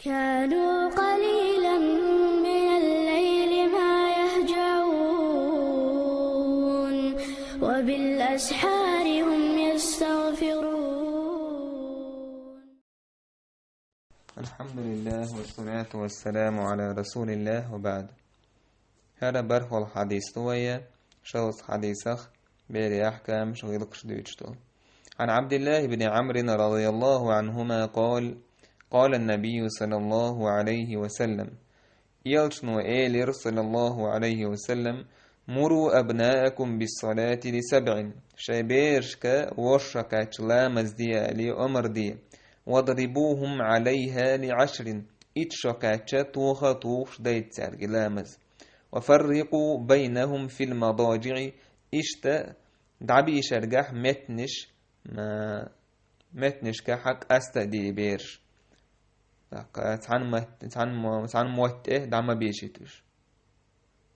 كانوا قليلا من الليل ما يهجعون وبالأسحار هم يستغفرون. الحمد لله والصلاة والسلام على رسول الله وبعد. هذا برخو الحديث توية شوص حديثخ بيري أحكام شغيلقش دويتشتو عن عبد الله بن عمرو رضي الله عنهما قال النبي صلى الله عليه وسلم يلشنو إيلر صلى الله عليه وسلم مروا أبناءكم بالصلاة لسبع شبيرشك وشكاش لامز دي لأمر دي واضربوهم عليها لعشر إتشكاش توخ توخ ديت سارج لامز وفرقوا بينهم في المضاجع إشتا دعبي شرجح متنش كحق أستدي بيرش تعن موت دعما بيشيتوش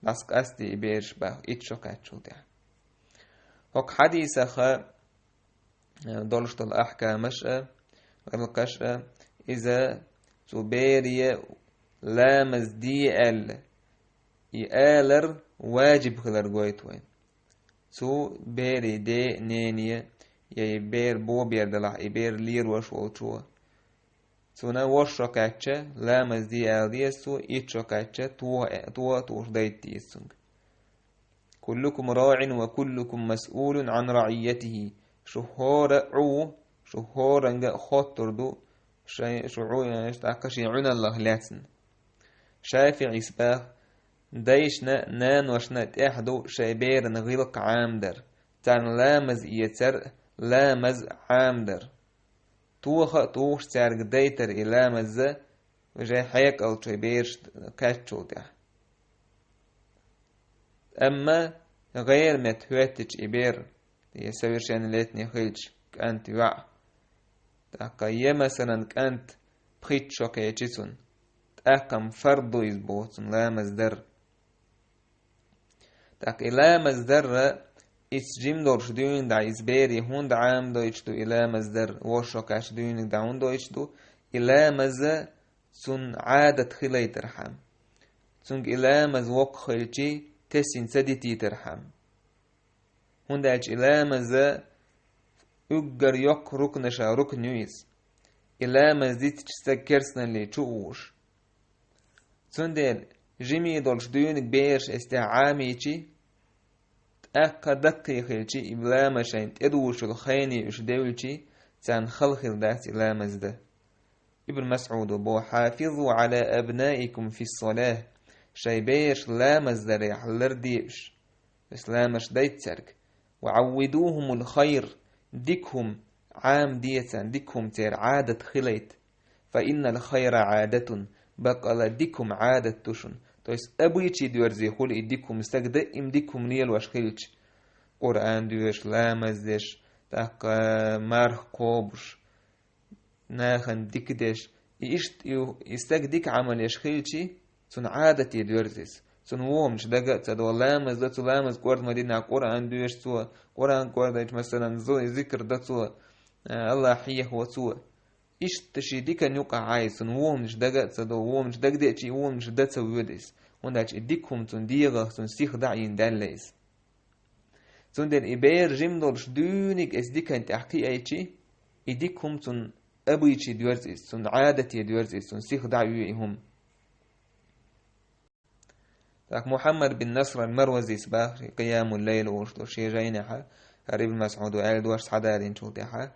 داسك أستي بيرش باه إتشكاتشو ده هوك حديثة دولشت الأحكام غلقش إذا تبيري لامز دي يآلر واجب خلر قويتوين بيري دي نينية يبير بو بير دلح يبير لير وشوالشوه سونا وشكاتشة لامز دي آليسو إتشكاتشة توش ديتيسونج كلكم راع وكلكم مسؤول عن رعيته شهور خطر دو شعو يشتاقشي عنا الله لاتن شافع إسباخ دايشنا نان وشنا تأحدو شايبير نغيلق عامدر تان لامز يتر لامز عامدر توخ تارق ديتر إلامز وجاي حيك أو شايبير كاتشو ده أما غير ما تهوتش إبير يسوير شان ليتني خيلش كأنت وع تاقا مثلا كأنت بخيت شوكي يتشسون تاقم فرضو يزبوتون لامز در تاق إلى مصدر إسجيم دورش دوين دا إزبيري هون دا عام دويش دو إلى مصدر وشوكاش دوين دا هون دويش دو إلى مز سن عادة خلي ترحم سن إلى مز وق خلجي تسين سديتي ترحم هون دا إلى مز أجر يق ركنشا ركن يويس إلى مز ديت تستكرسنا اللي تشوش سن دير جيمي دولش دوين بيرش استعاميتي أكا دقي خلشي إبلا مشين تدوش الخيني إش دولشي تان خلخل دات إلا مزده ابن مسعود بو حافظوا على أبنائكم في الصلاة شيبيش لا مزدر يحلر ديش إسلامش ديت سرك وعودوهم الخير ديكهم عام ديتان ديكهم تير عادة خليت فإن الخير عادة بقى ديكم عادة تشن تويس أبويتشي دورزي خول إديكم استقد إمديكم نيل واشخيلش قرآن دوش لامزدش تاق مارخ قوبش ناخن ديكدش استقديك عمل يشخيلشي سن عادة دورزيس سن وومش دقا تدو لامز دتو لامز قرد مدينة قرآن دوش سوا قرآن قرد مثلا زوي ذكر دتو الله حيه وسوا تشي ديكا نيوقع عايز وومش دقا تدو وومش دق ديكي وومش دتو ويدس ونداش إديكهم تن ديغا تن سيخ دعين داليس تن دين إبير جمدولش دونيك إس ديكا انت أحكي أيشي إديكهم تن أبويشي دورزيس تن عادتي دورزيس تن سيخ دعيهم تاك محمد بن نصر المروزي سباح قيام الليل وشتو شي جاينحا قريب المسعود وعيل دوش صدارين شوتيحا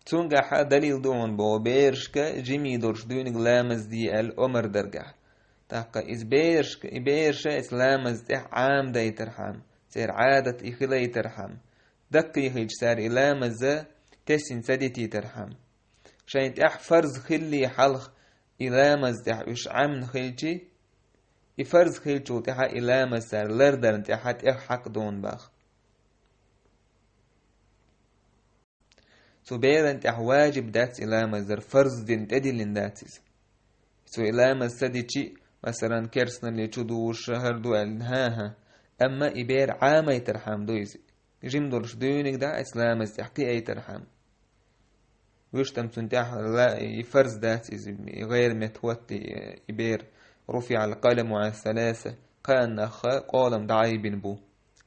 تنجح دليل دون بو بيرشكا جيمي دورش دونيك لامز دي الأمر درجح تاقا إبيرشا إسلامز تح عام داي ترحم سير عادة إخلي ترحم دقي خيج سار إلامز تسين سديتي ترحم شاين تح فرز خلي حلق إلامز تح إش عام خلجي إفرز خلجو تح إلامز سار لردن تحت حق دون باخ سو بيرن تح واجب دات إلامز در فرز دين تدلين داتيز سو إلامز سديتي مثلا كرسنا اللي تشدو الشهر دو النهاها أما إبير عام يترحم دويز جيم دولش دوينك دا إسلام استحقي أي ترحم ويشتم تنتح لا يفرز دات غير متوت إبير رفع القلم عن ثلاثة كان قالم دعي بن بو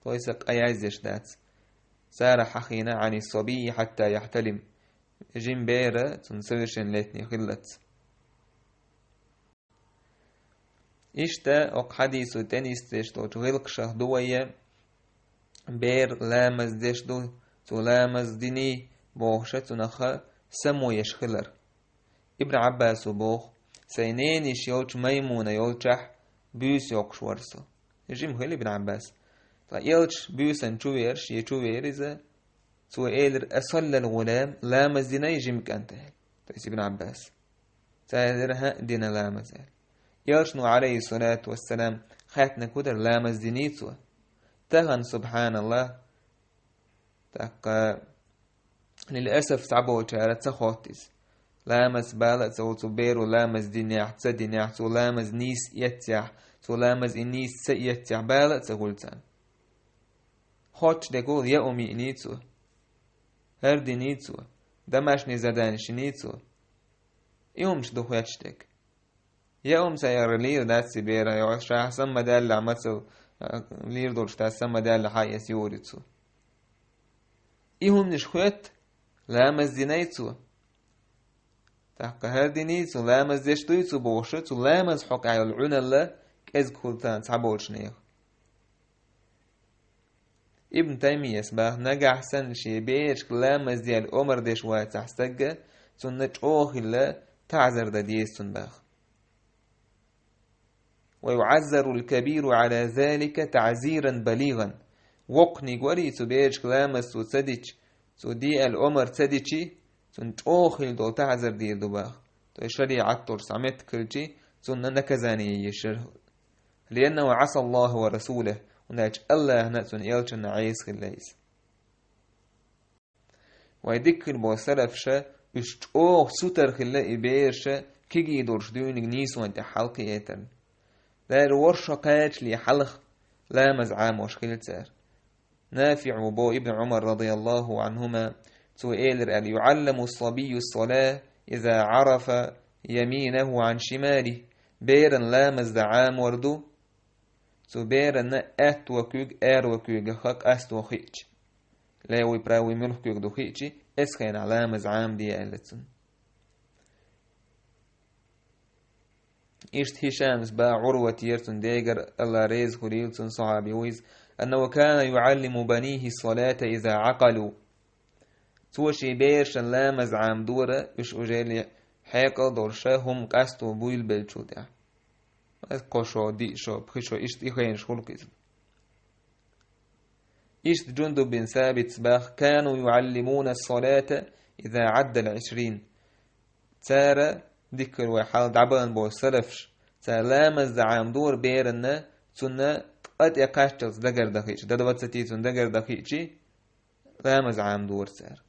قيسك أيازيش دات سار حخينا عن الصبي حتى يحتلم جيم بيرة تنسوشن ليتني خلت إشتا أق حديث تنس تشتو تغلق شهدوية بير لامز دشدو تلامز ديني بوخشتنخ سمو يشخلر ابن عباس بوخ سينين يشيوش ميمونة يولشح بيس يوقش ورسو جيم خلي ابن عباس يلش بيسن شويرش يشوير إذا سوئيلر أصل الغلام لامز ديني جيمك أنتهل تيس ابن عباس سيدرها دين لامز يلشنو عليه الصلاة والسلام خاتنا كدر لامز دينيتو تهن سبحان الله تاق للأسف تعبو تشارت سخوتيس لامز بالا سو بيرو لامز دينيح تسدينيح سو لامز نيس يتيح سو لامز إنيس سيتيح بالا تقولتان خوش دقول يا أمي نيتو هردي نيتو دمشني زدانش نيتو يومش دخواتشتك يا أم سيار لير داتسي بيرا يوش راح سما دال عمتسو لير دولش تا سما دال حي يسيوريتسو إيهم نشخوت لامز دينيتسو تحق هردي نيتسو لامز ديشتويتسو بوشتسو لامز حق عيال العنا الله كز كولتان تعبولش نيخ ابن تيمية سباه نجح سن شي بيش لامز ديال عمر ديش وات تحستقى سنة أوخي الله تعذر دا ديستن باخ ويعذر الكبير على ذلك تعزيرا بليغا وقني قولي سبيش كلامس سديش سدي الأمر سديشي سنتوخل دول تعذر دير دباخ تو شريعة ترسعمت كلشي سنة نكزاني يشر لأنه عصى الله ورسوله وناج الله نأسن يلشن عيس خليس ويذكر بو سلفشا اشتوخ ستر خلا إبيرشا كيجي دورش دونك نيسو انت حلقي ايتن دار ورشا قاتش لي حلق لا مزعام وشكل تار نافع وبو ابن عمر رضي الله عنهما سئل أن يعلم الصبي الصلاة إذا عرف يمينه عن شماله بيرا لا مزعام وردو بيرا أت وكوغ أر وكوغ خاك أست وخيج لا ويبراوي ملح كوغ دو خيجي اسخين على مزعام دي ألتسن إشت هشام سبا عروة يرتن ديجر الله ريز خليلتن صحابي ويز أنه كان يعلم بنيه الصلاة إذا عقلوا توشي بيرشن لا مزعام دورة إش أجيلي حيقل دورشاهم قاستو بويل بلشو دع قشو دي شو بخشو إشت إخين شخلقز إشت جندب بن ثابت سباخ كانوا يعلمون الصلاة إذا عد 20 تارة ذكر وحال دعبان بو سلفش سلام الزعام دور بيرنا سنة قد يقاشتلس دقر دقيقش دادوات ستيتون دقر دقيقشي لام الزعام دور سار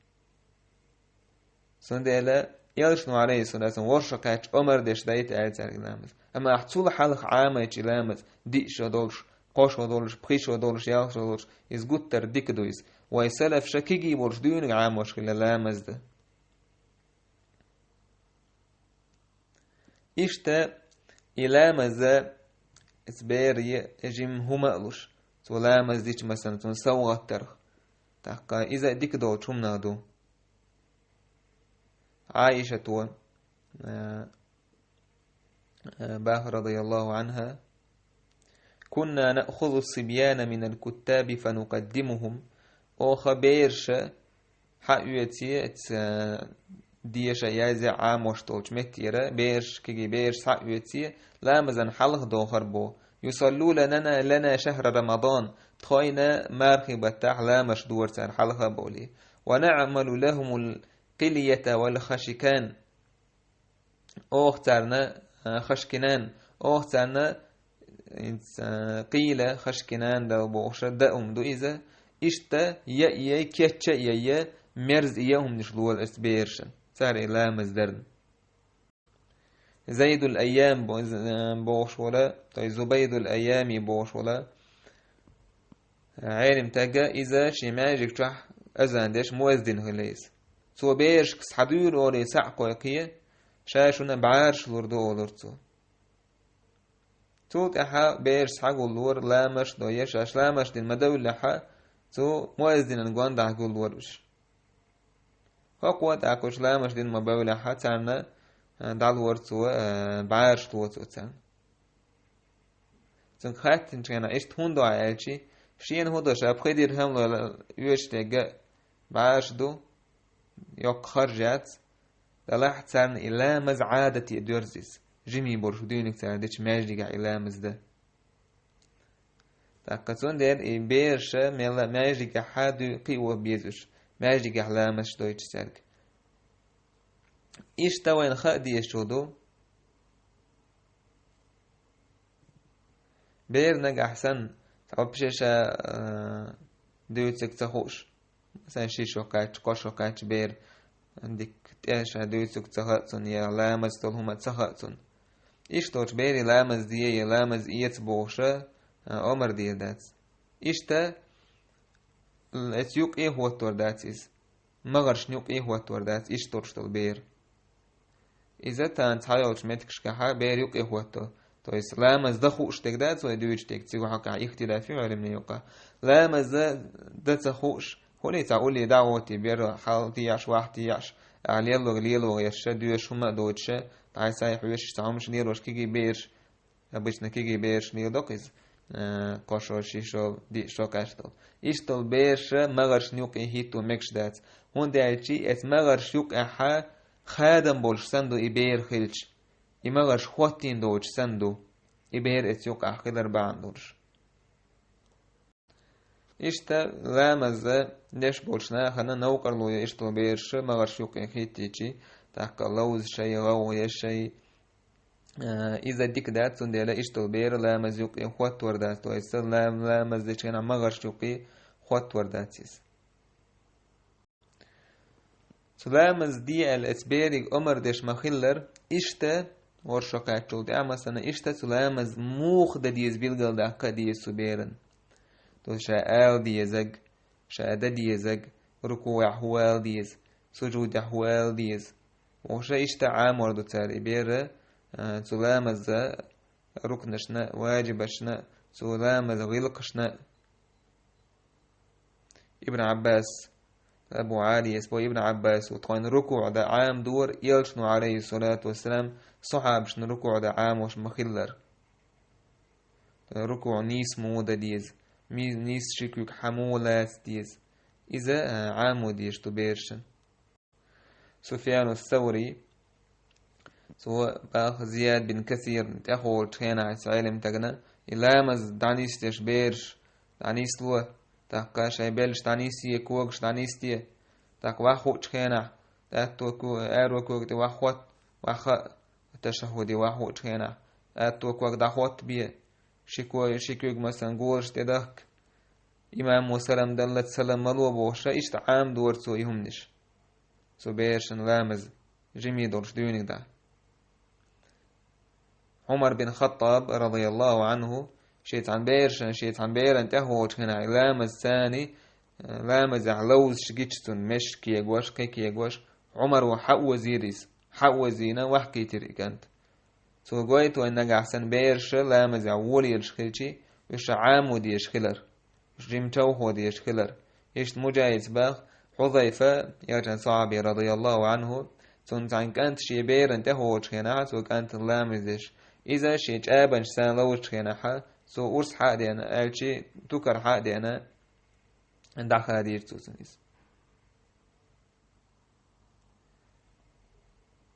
سنة إلا يلشنو عليه الصلاة والسلام ورشا قاتش عمر ديش دايت آل سارك لامز أما أحتول حالق عامة يتش لامز ديش ودولش قوش ودولش بخيش ودولش يالش ودولش إز قدر ديك دويز ويسلف شكيجي ورش ديونك عام وشكل لامز ده إشتا إلامز إسبيري جيم هما ألوش تولامز ديش مثلا تنسوغ الترخ تحقا إذا ديك دول شم نادو عائشة باه رضي الله عنها كنا نأخذ الصبيان من الكتاب فنقدمهم أو خبيرش حقيتي ديش يازي عام وشتولش متيرة بيرش كي بيرش حقيتي لا مزن حلق دوخر بو يصلوا لنا شهر رمضان تخينا مارخي بتاح لا مشدور سان حلقة بولي ونعمل لهم القلية والخشكان أخترنا خشكنان أخترنا قيل خشكنان دو بوش دأم دو إذا إشتا يأي كيتش يأي مرز إياهم نشلوا الأسبيرشن سار إلى مزدرن زيد الأيام بوش ولا طيب زبيد الأيام بوش ولا عالم تاجا إذا شماجك تح أزان ديش موزدين هليس تو بيرش كس حدور أولي سعقو يقية شاشونا بعارش لوردو أولورتو تو تحا بيرش حقو اللور لامش دويش أش لامش دين مدول لحا تو موازدين انقوان دا حقو اللورش فقوة أكوش لامش دين مباول لحا تانا دالور تو بعارش تو تان تن خاتن تانا إشت هندو عالشي شين هدو شاب خدير هم لو يوش تيجا بعارش دو يوك خرجات دلاح تان إلا مز عادتي دورزيس جيمي برش دينك تان ديش ماجدي إلا مز ده تاقتون دير إي بيرش ميلا ماجدي حادو قيوة بيزوش ماجدي لامش دويتش سالك إيش توين خادي يشودو بير نج أحسن تعب بشيشة دويتسك تخوش مثلا شيش وقعت قش وقعت بير عندك تأشى دويتسك تخاتون يا لامز تلهما تخاتون إيش توش بيري لامز دي لامز إيت بوشة عمر دي دات إيش تا الأتيوك إيه هو التورداتيز مغرش نيوك إيه هو التوردات إيش توش تلبير إذا تان تحاولش متكش كحا بير يوك إيه هو التو تويس لامز دخوش تقدات ويدويش تك تيجو حكا اختلافي علم يوقع لامز دا تخوش هوني تقولي دعوتي بير حالتي ياش واحد ياش عليلو غليلو يشد يشوما دوتش تعي سايح ويش تعمش نير وش كيجي بيرش обычно كيجي بيرش نير دوكيز قشو شيشو دي شو كاشتل إشتل بيرش مغرش نيوك إهيتو مكش دات هون دايتشي إت مغرش يوك أحا خادم بولش سندو إبير خلش إمغرش خواتين دوش سندو إبير إت يوك أحقدر باندورش إشتا لامز ليش بولشنا خنا نوقر لو إشتل بيرش مغرش يوك إهيتيجي تحقا لوز شي غو يشي إذا ديك دات سندلا إشتل بير لامز يوك إخوات وردات ويسا لامز ديشينا مغرش يوكي خوات ورداتيس سلامز دي الاسبيري عمر ديش مخيلر إشتا ورشوكات شول دي مثلا إشتا سلامز موخ دا ديز بيلغل دا كا ديز سبيرن تو شاء ديزك شاء دا ديزك ركوع حوال ديز سجود حوال ديز وشا إشتا عامر دو تاري بير سلامز ركنشنا واجبشنا سلامز غلقشنا ابن عباس أبو علي اسمه ابن عباس وطين ركوع دا عام دور يلشنو عليه الصلاة والسلام صحاب شن ركوع دا عام وش مخلر ركوع نيس مودا ديز نيس شكوك حمولات ديز إذا عامو ديش تبيرشن سفيان الثوري سواء باخ زياد بن كثير تأخول تخينا عسعيلم تغنى إلامز دانيس تيش بيرش دانيس لو تاقا شايبلش دانيسي كوغش دانيستي تاق واخو تخينا تاتو كو ارو كوغ دي واخوت واخا تشهودي واخو تخينا اتو كوغ داخوت بيه شكوغ مثلا قولش تدك إمام وسلم دلت سلم ملو بوشا إشت عام دور سو يهمنش سو بيرشن لامز جميع دورش ديونيك دا عمر بن خطاب رضي الله عنه شيت عن بيرشن شيت عن بيرن تهو تخنا لامز ثاني لامز علوز شجيتشتون مش كي يقوش كي يقوش عمر وحق وزيريس حق وزينا وحكي تري كانت سو قويت وإنك أحسن بيرش لامز عولي يشخلشي وش عامو دي يشخلر وش جمتوهو دي يشخلر يشت مجايز باخ حذيفة يرجع صحابي رضي الله عنه سنت عن كانت شي بيرن تهو تخنا سو كانت لامزش إذا شي جابن سان لو تخنا سو أرس حق دي أنا ألشي تكر حق دي أنا داخل دير توسنيس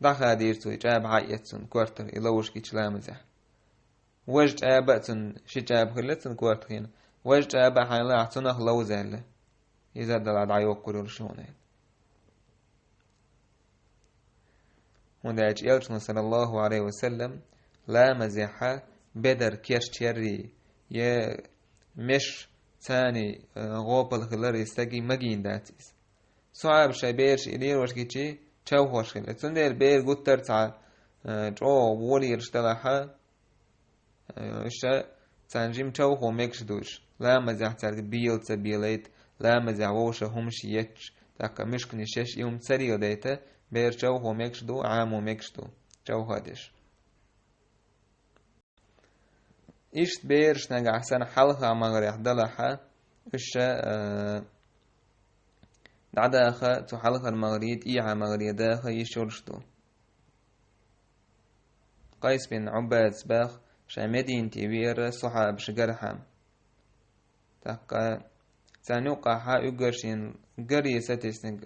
داخل دير تو جاب عيتسن كوارتر إلوش كيش لامزح وج جابتن شي جاب خلتن كوارتر هنا وج جاب حيلا عتنخ لو زالة إذا دل عيوك كرول شونه وندعج يلشن صلى الله عليه وسلم لا مزحة بدر كيش تيري يه مش ثاني غوبل خلر يستقي مجين داتيس صعب شبيرش إلير وش كيشي تشو هوش خلر تندير بير قطر تاع جو وولي يرشتلاحا إشتا تنجيم تشو هو ميكش دوش لا مزح تارك بيل تبيليت لا مزح ووش همش يتش تاك مشكني شش يوم تسريو ديتا بير جو هو مكشدو عامو مكشدو جو هادش إيش بيرش نجع سنة حلقة مغريح دلحة إيش دعداخا تو حلقة المغريد إيها مغريداخا يشورشدو قيس بن عباد سباخ شامدين تيوير صحاب شجرحام تاقا سانوقا حا يقرشين قرية ستسنق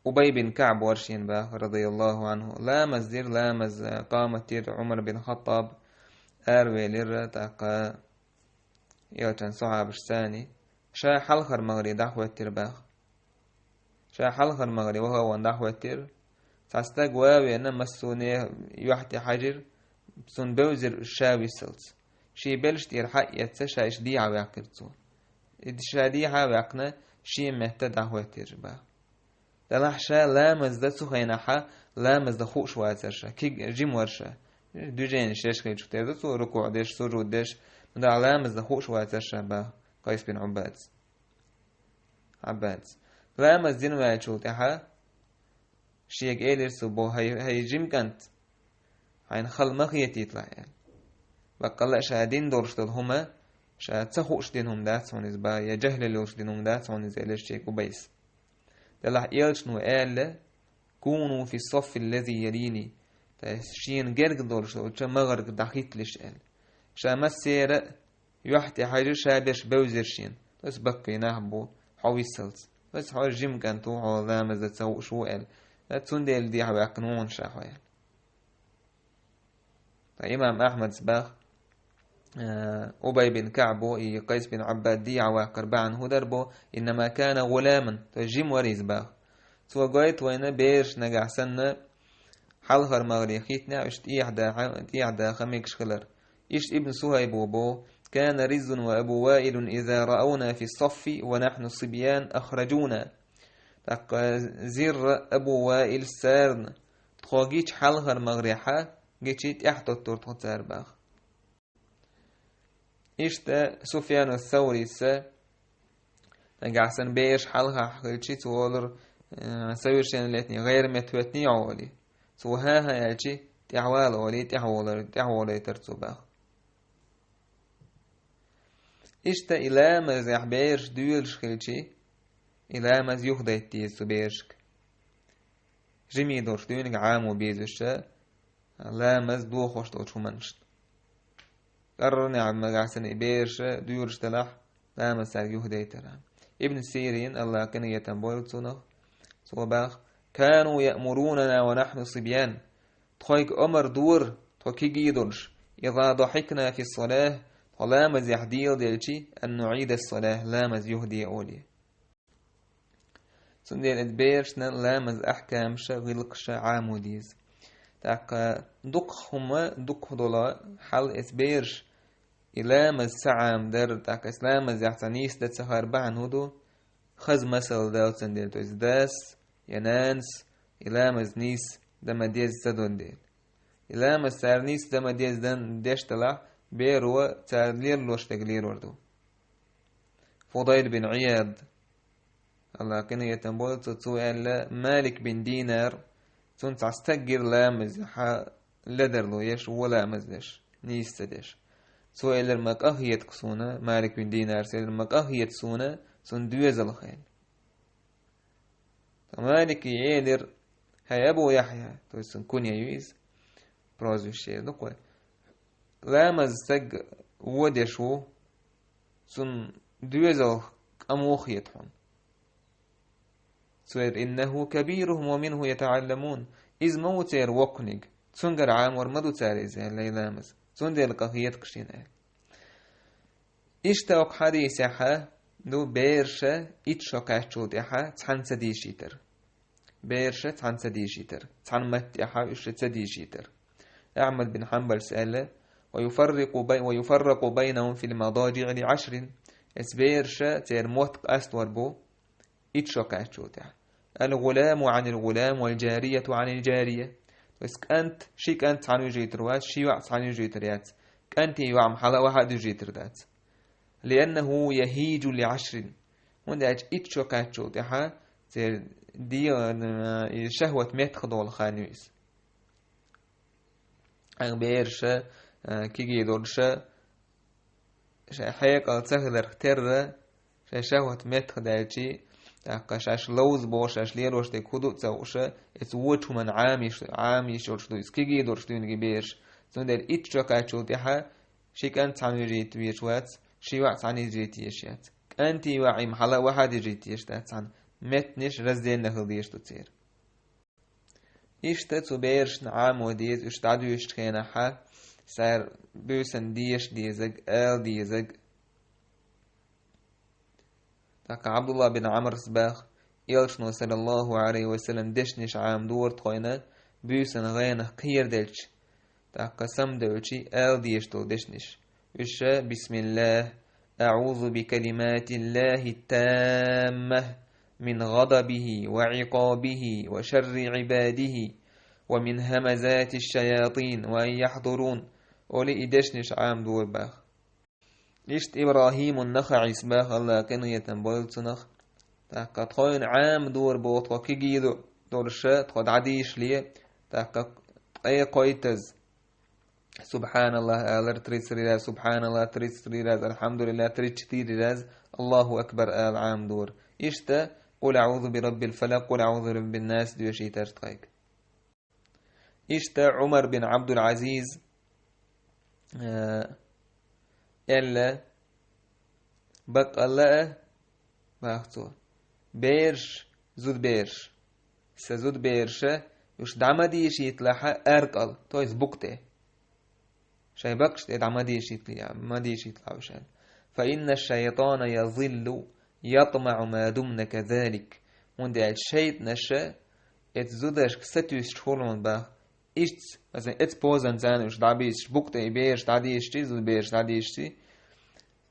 أبي بن كعب ورشين باخ رضي الله عنه لا مزدير لا مز قامت عمر بن الخطاب أروي لر تاقا يوتن صحاب الثاني شا حلخر مغري دحوة ترباخ شا حلخر مغري وهو دحوة تر تستق واوي أنا مسوني يحتي حجر سون بوزر الشاوي سلس شي بلش تير حق يتسشا إش ديعا ويعكرتو إدشا ديعا ويعقنا شي مهتا دحوة ترباخ دلحشا لا مزد سخينحا لا مزد خوش واترشا كي جيم ورشا دوجين شيش خيل شتير سو ركوع ديش سجود ديش من لا مزد خوش واترشا با قيس بن عباد لا مزدين واتشوتها شيك إيلر سبو هي جيم كانت هين خل مخيتي يطلع يعني بقلا شادين دورشتل هما شا تسخوش دينهم دات ونز با يا جهل لوش دينهم دات ونز إلش شيك وبيس دلح يلشنو قال كونوا في الصف الذي يليني تشين جرق دورشتل شا مغرق دحيت لش قال شا مسيرة يحتي حاجة شابش بوزرشين بس بقي نهبو حوي السلس بس حوي جيم كان توحو ذا مزا تسوق شو قال لا تسندل دي حبا قنون شاحوين إمام أحمد سباخ أبي بن كعبو قيس بن عباد دي عواقر بعن هدربو إنما كان غلاما تجيم وريز باخ سوى قايت وين بيرش نجع سنة حلهر مغريخيتنا اشت إيحدا خميكش خلر إشت ابن سهيب وبو كان رز وأبو وائل إذا رأونا في الصف ونحن صبيان أخرجونا زر أبو وائل سارن تخوغيش حلهر مغريحا جيتشيت احتو التورتو تارباخ إشتا سفيان الثوري سا نجعسن بيش حلها حقلشي تولر سويرشين الاتني غير متوتني عولي سوهاها يالشي تعوال ولي تعولي ترتو باخ إشتا إلا مزيح بيرش ديولش خلشي إلا مز يخدي تيسو بيرشك جميع دورش ديونك عامو بيزوشا لا مز دو خوش دوشو منشت قررني عم مقاسن إبيرش ديورش تلح لا مسال يهدي ترى ابن سيرين الله كان يتنبول تسونخ صوباخ كانوا يأمروننا ونحن صبيان تخيك أمر دور تخيك يدرش إذا ضحكنا في الصلاة فلا مز يحديل ديلشي أن نعيد الصلاة لا مز يهدي أولي سنديل إدبيرش لا مز أحكامش غلقش عاموديز تاك دق هما دق دولا حل إسبيرش إلا مز سعام در تاك إسلام مز يحتنيس دا تسهر بعن هدو خز مسل داو تنديل تو إزداس ينانس إلا مز نيس دا مديز تدون ديل إلا مز سارنيس دا مديز دان ديش تلا بيرو تارلير لوش تقلير وردو فضيل بن عياد الله كان يتنبول تتسوى مالك بن دينار تون تستجر لامز لدر لو يش ولا مزدش نيستدش سؤال المكاهيت كسونا مالك بن دينار سؤال المكاهيت سونا سون دوز الخيل مالك يعيدر هاي أبو يحيى توسن كونيا يويز برازو الشيء نقول لامز تج ودشو سون دوز أموخيتهم سوير إنه كبيرهم ومنه يتعلمون إذ موتير وقنق تسنقر عام ورمدو تاريزي الليلامز تسندل قهيت قشين إشتاق حديث يحا دو بيرشا إتشاقاتشو ديحا تحن سديشيتر بيرشا تحن سديشيتر تحن مت يحا إشت سديشيتر أحمد بن حنبل سأل ويفرق بينهم في المضاجع ل10 إسبيرشا تير موت أستور بو إتشاقاتشو ديحا الغلام عن الغلام والجارية عن الجارية بس كانت شي كانت عن يجيتروات شي وقت عن يجيتريات كانت يوعم حلا واحد يجيتردات لأنه يهيج ل10 ونداج إتشو كاتشو تحا زير دي شهوة متخد والخانويس بيرش كيجي دورش حيك التخدر اختر شهوة متخد الشي قش لوز بوش ليروش دي كودو تسوش اتوتش من عاميش ورشدو كيجي دورش دون بيرش زندر اتشك اتشو تيها شي كان تعني جيت ويشوات شي وقت عني جيت يشيات أنتي وعي محلا واحد جيت يشتات عن متنش رزدين نخليش تطير إشتا تبيرش نعام وديز اشتعدو يشتخينا حا سار بوسن ديش ديزق آل ديزق تاك عبد الله بن عمرو سباخ يلشنو صلى الله عليه وسلم دشنش عام دور طوينة بوسن غينه قير دلش تاك قسم دلشي آل ديش دل دشنش بسم الله أعوذ بكلمات الله التامة من غضبه وعقابه وشر عباده ومن همزات الشياطين وأن يحضرون ولي إدشنش عام دور باخ إشت إبراهيم النخعي سباخ الله كانوا يتنبول تنخ تاكا تخوين عام دور بوط وكيجي دور الشات قد عديش ليه تاكا أي قويتز سبحان الله آلر تريس ريراز سبحان الله تريس ريراز الحمد لله تريس ريراز الله أكبر آل عام دور إشتا قل أعوذ برب الفلق قل أعوذ برب الناس ديوشي ترتقيق إشتا عمر بن عبد العزيز إلا بق الله باختو بيرش زود بيرش سزود بيرش يوش دعمديش يتلحى أرقل تويز بقته شاي بقش دعمديش يتلحى مديش يتلحى وشان فإن الشيطان يظل يطمع ما دمنا كذلك وند الشيط نشا اتزودش ستوش شخولمن باخ إشت مثلا اتس بوزن زانوش دعبيش بقته بيرش دعديش تي زود بيرش دعديش تي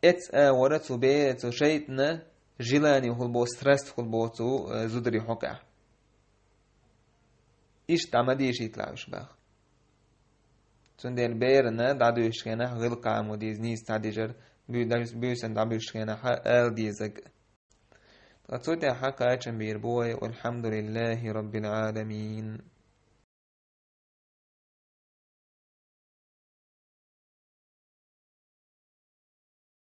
اتس ورتو بيتو شيطنا جيلاني وخلبو سترس خلبو تو زودري حقع إيش تعمديش يطلعوش باخ تندين بيرنا دعدو يشكينا غلقا عموديز نيس تعديجر بيوسن دعبو يشكينا حق آل ديزق تغطوتي حقا اتشن بيربوي والحمد لله رب العالمين